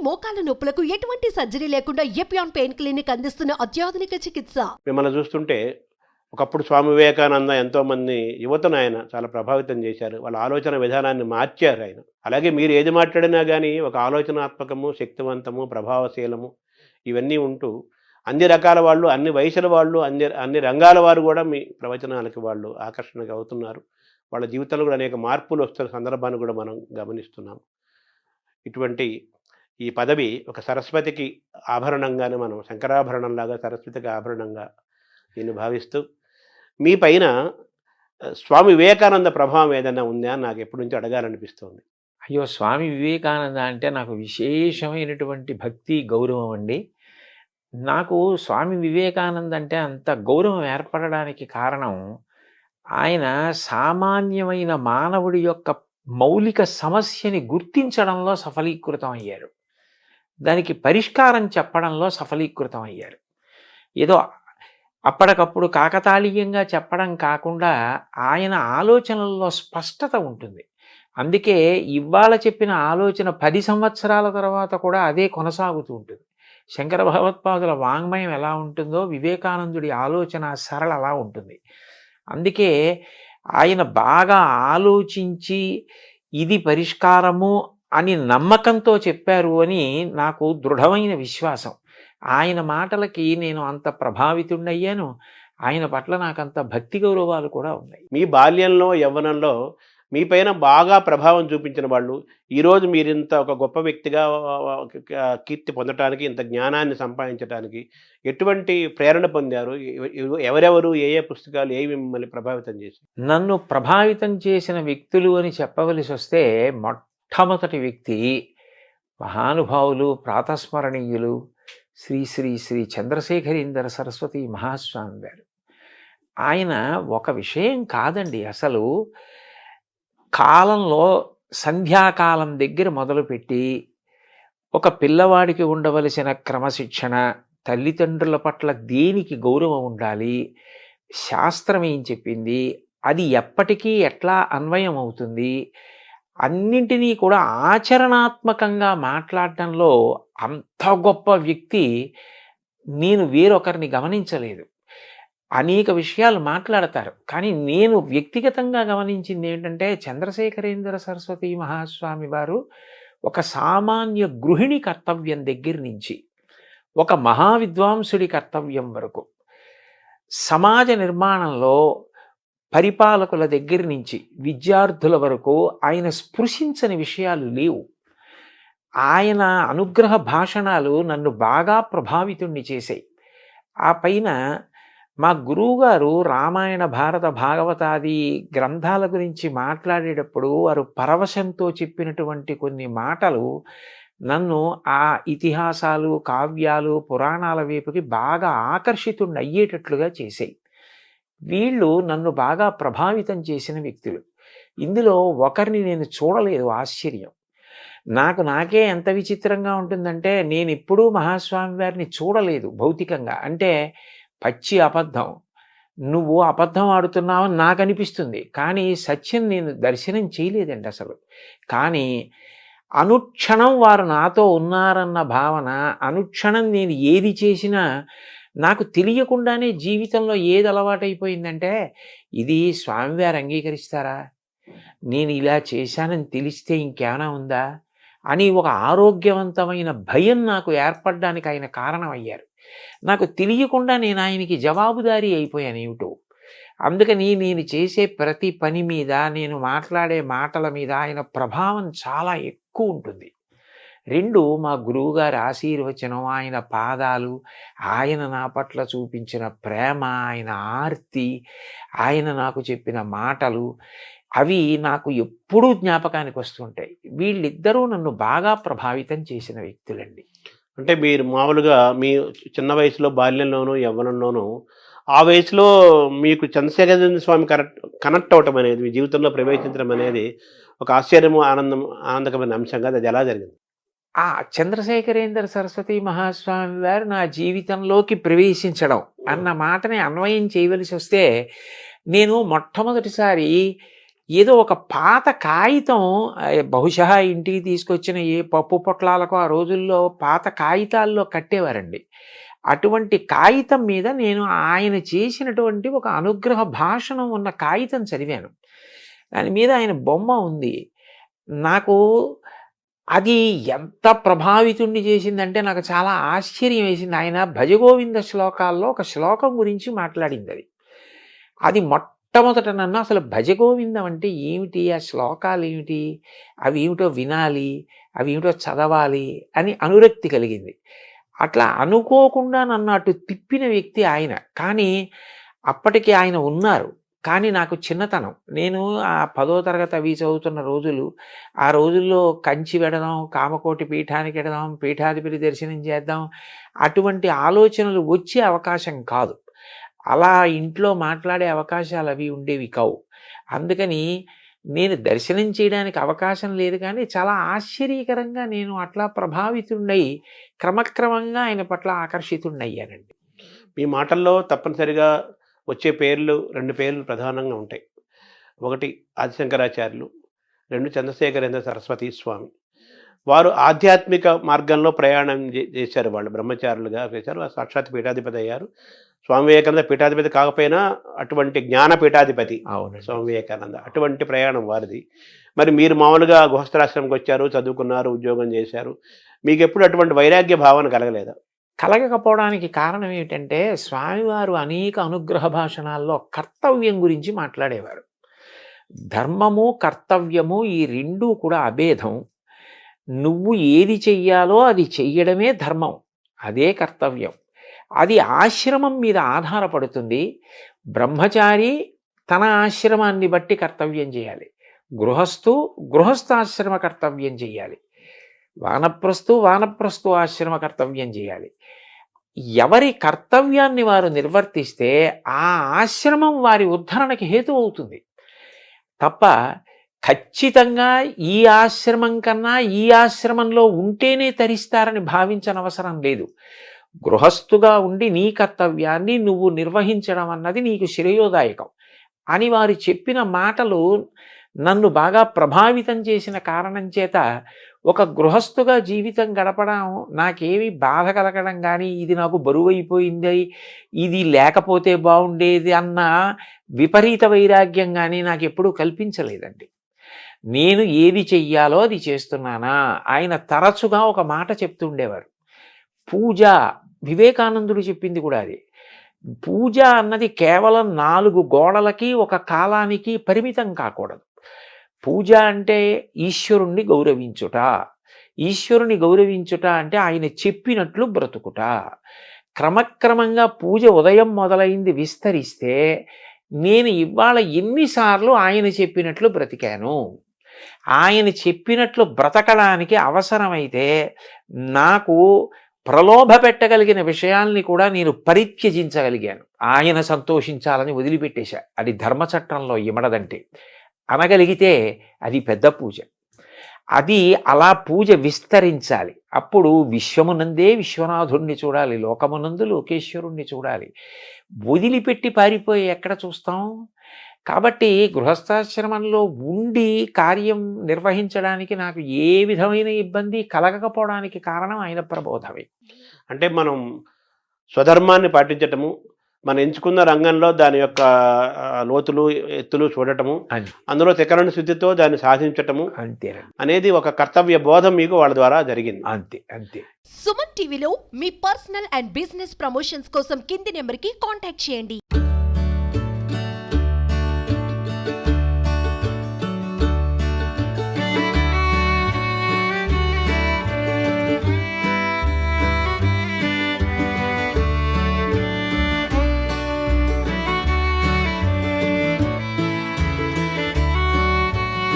మోకాల నొప్పులకు ఎటువంటి సర్జరీ లేకుండా ఎపియాన్ పెయిన్ క్లినిక్ అందిస్తున్న అత్యాధునిక చికిత్స. మిమ్మల్ని చూస్తుంటే ఒకప్పుడు స్వామి వివేకానంద ఎంతోమంది యువతను ఆయన చాలా ప్రభావితం చేశారు. వాళ్ళ ఆలోచన విధానాన్ని మార్చారు ఆయన. అలాగే మీరు ఏది మాట్లాడినా కానీ ఒక ఆలోచనాత్మకము, శక్తివంతము, ప్రభావశీలము ఇవన్నీ ఉంటూ అన్ని రకాల వాళ్ళు, అన్ని వయసుల వాళ్ళు, అన్ని రంగాల వారు కూడా మీ ప్రవచనాలకి వాళ్ళు ఆకర్షణగా అవుతున్నారు. వాళ్ళ జీవితంలో కూడా అనేక మార్పులు వస్తున్న సందర్భాన్ని కూడా మనం గమనిస్తున్నాం. ఇటువంటి ఈ పదవి ఒక సరస్వతికి ఆభరణంగానే మనం శంకరాభరణంలాగా సరస్వతికి ఆభరణంగా దీన్ని భావిస్తూ మీ పైన స్వామి వివేకానంద ప్రభావం ఏదైనా ఉందా అని నాకు ఎప్పటి నుంచో అడగాలనిపిస్తుంది. అయ్యో! స్వామి వివేకానంద అంటే నాకు విశేషమైనటువంటి భక్తి, గౌరవం అండి. నాకు స్వామి వివేకానంద అంటే అంత గౌరవం ఏర్పడడానికి కారణం, ఆయన సామాన్యమైన మానవుడి యొక్క మౌలిక సమస్యని గుర్తించడంలో సఫలీకృతం అయ్యారు. దానికి పరిష్కారం చెప్పడంలో సఫలీకృతం అయ్యారు. ఏదో అప్పటికప్పుడు కాకతాళీయంగా చెప్పడం కాకుండా ఆయన ఆలోచనల్లో స్పష్టత ఉంటుంది. అందుకే ఇవాళ చెప్పిన ఆలోచన 10 సంవత్సరాల తర్వాత కూడా అదే కొనసాగుతూ ఉంటుంది. శంకర భగవత్పాదుల వాంగ్మయం ఎలా ఉంటుందో వివేకానందుడి ఆలోచన సరళ అలా ఉంటుంది. అందుకే ఆయన బాగా ఆలోచించి ఇది పరిష్కారము అని నమ్మకంతో చెప్పారు అని నాకు దృఢమైన విశ్వాసం. ఆయన మాటలకి నేను అంత ప్రభావితుడయ్యాను. ఆయన పట్ల నాకంత భక్తి గౌరవాలు కూడా ఉన్నాయి. మీ బాల్యంలో, యవ్వనంలో మీ పైన బాగా ప్రభావం చూపించిన వాళ్ళు ఈరోజు మీరింత ఒక గొప్ప వ్యక్తిగా కీర్తి పొందటానికి, ఇంత జ్ఞానాన్ని సంపాదించడానికి ఎటువంటి ప్రేరణ పొందారు? ఎవరెవరు, ఏ ఏ పుస్తకాలు ఏవి మిమ్మల్ని ప్రభావితం చేశాయి? నన్ను ప్రభావితం చేసిన వ్యక్తులు అని చెప్పవలసి వస్తే మొట్టమొదటి వ్యక్తి మహానుభావులు, ప్రాతస్మరణీయులు శ్రీ శ్రీ శ్రీ చంద్రశేఖరేంద్ర సరస్వతి మహాస్వామి గారు. ఆయన ఒక విషయం కాదండి, అసలు కాలంలో సంధ్యాకాలం దగ్గర మొదలుపెట్టి ఒక పిల్లవాడికి ఉండవలసిన క్రమశిక్షణ, తల్లిదండ్రుల పట్ల దేనికి గౌరవం ఉండాలి, శాస్త్రం ఏం చెప్పింది, అది ఎప్పటికీ ఎట్లా అన్వయం అవుతుంది, అన్నింటినీ కూడా ఆచరణాత్మకంగా మాట్లాడటంలో అంత గొప్ప వ్యక్తి నేను వేరొకరిని గమనించలేదు. అనేక విషయాలు మాట్లాడతారు, కానీ నేను వ్యక్తిగతంగా గమనించింది ఏంటంటే చంద్రశేఖరేంద్ర సరస్వతి మహాస్వామి వారు ఒక సామాన్య గృహిణి కర్తవ్యం దగ్గర నుంచి ఒక మహావిద్వాంసుడి కర్తవ్యం వరకు, సమాజ నిర్మాణంలో పరిపాలకుల దగ్గర నుంచి విద్యార్థుల వరకు ఆయన స్పృశించని విషయాలు లేవు. ఆయన అనుగ్రహ భాషణాలు నన్ను బాగా ప్రభావితుణ్ణి చేశాయి. ఆ పైన మా గురువుగారు రామాయణ, భారత, భాగవతాది గ్రంథాల గురించి మాట్లాడేటప్పుడు వారు పరవశంతో చెప్పినటువంటి కొన్ని మాటలు నన్ను ఆ ఇతిహాసాలు, కావ్యాలు, పురాణాల వైపుకి బాగా ఆకర్షితుణ్ణి అయ్యేటట్లుగా చేశాయి. వీళ్ళు నన్ను బాగా ప్రభావితం చేసిన వ్యక్తులు. ఇందులో ఒకరిని నేను చూడలేదు. ఆశ్చర్యం నాకే ఎంత విచిత్రంగా ఉంటుందంటే, నేను ఎప్పుడూ మహాస్వామి వారిని చూడలేదు భౌతికంగా. అంటే పచ్చి అబద్ధం, నువ్వు అబద్ధం ఆడుతున్నావని నాకు అనిపిస్తుంది, కానీ సత్యం నేను దర్శనం చేయలేదండి అసలు. కానీ అనుక్షణం వారు నాతో ఉన్నారన్న భావన, అనుక్షణం నేను ఏది చేసినా నాకు తెలియకుండానే జీవితంలో ఏది అలవాటైపోయిందంటే, ఇది స్వామివారు అంగీకరిస్తారా, నేను ఇలా చేశానని తెలిస్తే ఇంకేమైనా ఉందా అని ఒక ఆరోగ్యవంతమైన భయం నాకు ఏర్పడడానికి ఆయన కారణమయ్యారు. నాకు తెలియకుండా నేను ఆయనకి జవాబుదారీ అయిపోయాను ఏమిటో. అందుకని నేను చేసే ప్రతి పని మీద, నేను మాట్లాడే మాటల మీద ఆయన ప్రభావం చాలా ఎక్కువ ఉంటుంది. 2, మా గురువుగారి ఆశీర్వచనం, ఆయన పాదాలు, ఆయన నా పట్ల చూపించిన ప్రేమ, ఆయన ఆర్తి, ఆయన నాకు చెప్పిన మాటలు, అవి నాకు ఎప్పుడూ జ్ఞాపకానికి వస్తుంటాయి. వీళ్ళిద్దరూ నన్ను బాగా ప్రభావితం చేసిన వ్యక్తులండి. అంటే మీరు మామూలుగా మీ చిన్న వయసులో, బాల్యంలోనూ, యవ్వనంలోనూ ఆ వయసులో మీకు చంద్రశేఖరేంద్ర స్వామి కనెక్ట్ అవటం అనేది, మీ జీవితంలో ప్రవేశించడం అనేది ఒక ఆశ్చర్యము, ఆనందకరమైన అంశంగా అది ఎలా జరిగింది? ఆ చంద్రశేఖరేంద్ర సరస్వతి మహాస్వామి వారు నా జీవితంలోకి ప్రవేశించడం అన్న మాటని అన్వయం చేయవలసి వస్తే, నేను మొట్టమొదటిసారి ఏదో ఒక పాత కాగితం, బహుశా ఇంటికి తీసుకొచ్చిన ఏ పప్పు పొట్లాలకు ఆ రోజుల్లో పాత కాగితాల్లో కట్టేవారండి. అటువంటి కాగితం మీద నేను ఆయన చేసినటువంటి ఒక అనుగ్రహ భాషణం ఉన్న కాగితం చదివాను. దాని మీద ఆయన బొమ్మ ఉంది. నాకు అది ఎంత ప్రభావితుణ్ణి చేసిందంటే నాకు చాలా ఆశ్చర్యం వేసింది. ఆయన భజగోవింద శ్లోకాల్లో ఒక శ్లోకం గురించి మాట్లాడింది. అది మొట్టమొదట నన్ను అసలు భజగోవిందం అంటే ఏమిటి, ఆ శ్లోకాలు ఏమిటి, అవి ఏమిటో వినాలి, అవి ఏమిటో చదవాలి అని అనురక్తి కలిగింది. అట్లా అనుకోకుండా నన్ను అటు తిప్పిన వ్యక్తి ఆయన. కానీ అప్పటికి ఆయన ఉన్నారు. కానీ నాకు చిన్నతనం, నేను ఆ 10వ తరగతి అవి చదువుతున్న రోజులు, ఆ రోజుల్లో కంచి వెడదాం, కామకోటి పీఠానికి వెడదాం, పీఠాధిపతి దర్శనం చేద్దాం, అటువంటి ఆలోచనలు వచ్చే అవకాశం కాదు. అలా ఇంట్లో మాట్లాడే అవకాశాలు అవి ఉండేవి కావు. అందుకని నేను దర్శనం చేయడానికి అవకాశం లేదు. కానీ చాలా ఆశ్చర్యకరంగా నేను అట్లా ప్రభావితున్నై క్రమక్రమంగా ఆయన పట్ల ఆకర్షితున్నయ్యానండి. మీ మాటల్లో తప్పనిసరిగా వచ్చే పేర్లు 2 పేర్లు ప్రధానంగా ఉంటాయి. ఒకటి ఆదిశంకరాచార్యులు, 2 చంద్రశేఖరేంద్ర సరస్వతి స్వామి. వారు ఆధ్యాత్మిక మార్గంలో ప్రయాణం చేశారు. వాళ్ళు బ్రహ్మచారులుగా చేశారు. సాక్షాత్ పీఠాధిపతి అయ్యారు. స్వామి వివేకానంద పీఠాధిపతి కాకపోయినా అటువంటి జ్ఞాన పీఠాధిపతి అవును. స్వామి వివేకానంద. అటువంటి ప్రయాణం వారిది. మరి మీరు మామూలుగా గృహస్థాశ్రమంకి వచ్చారు, చదువుకున్నారు, ఉద్యోగం చేశారు. మీకు ఎప్పుడు అటువంటి వైరాగ్య భావన కలగలేదా? కలగకపోవడానికి కారణం ఏమిటంటే స్వామివారు అనేక అనుగ్రహ భాషణాల్లో కర్తవ్యం గురించి మాట్లాడేవారు. ధర్మము కర్తవ్యము ఈ రెండూ కూడా అభేదం. నువ్వు ఏది చెయ్యాలో అది చెయ్యడమే ధర్మం, అదే కర్తవ్యం. అది ఆశ్రమం మీద ఆధారపడుతుంది. బ్రహ్మచారి తన ఆశ్రమాన్ని బట్టి కర్తవ్యం చేయాలి, గృహస్థాశ్రమ కర్తవ్యం చేయాలి, వానప్రస్థు ఆశ్రమ కర్తవ్యం చేయాలి. ఎవరి కర్తవ్యాన్ని వారు నిర్వర్తిస్తే ఆ ఆశ్రమం వారి ఉద్ధరణకి హేతు అవుతుంది తప్ప ఖచ్చితంగా ఈ ఆశ్రమం కన్నా ఈ ఆశ్రమంలో ఉంటేనే తరిస్తారని భావించనవసరం లేదు. గృహస్థుగా ఉండి నీ కర్తవ్యాన్ని నువ్వు నిర్వహించడం అన్నది నీకు శ్రేయోదాయకం అని వారు చెప్పిన మాటలు నన్ను బాగా ప్రభావితం చేసిన కారణం చేత ఒక గృహస్థుగా జీవితం గడపడం నాకేమి బాధ కలగడం కానీ, ఇది నాకు బరువైపోయింది, ఇది లేకపోతే బాగుండేది అన్న విపరీత వైరాగ్యం కానీ నాకు ఎప్పుడూ కల్పించలేదండి. నేను ఏది చెయ్యాలో అది చేస్తున్నానా. ఆయన తరచుగా ఒక మాట చెప్తుండేవారు, పూజ. వివేకానందుడు చెప్పింది కూడా అది. పూజ అన్నది కేవలం 4 గోడలకి ఒక కాలానికి పరిమితం కాకూడదు. పూజ అంటే ఈశ్వరుణ్ణి గౌరవించుట. ఈశ్వరుని గౌరవించుట అంటే ఆయన చెప్పినట్లు బ్రతుకుట. క్రమక్రమంగా పూజ ఉదయం మొదలైంది విస్తరిస్తే నేను ఇవాళ ఎన్నిసార్లు ఆయన చెప్పినట్లు బ్రతికాను. ఆయన చెప్పినట్లు బ్రతకడానికి అవసరమైతే నాకు ప్రలోభ పెట్టగలిగిన విషయాల్ని కూడా నేను పరిత్యజించగలిగాను. ఆయన సంతోషించాలని వదిలిపెట్టేశా. అది ధర్మచట్రంలో ఇమడదంటే అనగలిగితే అది పెద్ద పూజ. అది అలా పూజ విస్తరించాలి. అప్పుడు విశ్వమునందే విశ్వనాథుణ్ణి చూడాలి, లోకమునందు లోకేశ్వరుణ్ణి చూడాలి. వదిలిపెట్టి పారిపోయి ఎక్కడ చూస్తాం? కాబట్టి గృహస్థాశ్రమంలో ఉండి కార్యం నిర్వహించడానికి నాకు ఏ విధమైన ఇబ్బంది కలగకపోవడానికి కారణం ఆయన ప్రబోధమే. అంటే మనం స్వధర్మాన్ని పాటించటము, మనం ఎంచుకున్న రంగంలో దాని యొక్క లోతులు ఎత్తులు చూడటము, అందులో త్రికరణ శుద్ధితో దాన్ని సాధించటము అనేది ఒక కర్తవ్య బోధం మీకు వాళ్ళ ద్వారా జరిగింది. అంతే అంతే. సుమన్ టీవీలో మీ పర్సనల్ అండ్ బిజినెస్ ప్రమోషన్స్ కోసం కింది నెంబర్కి కాంటాక్ట్ చేయండి.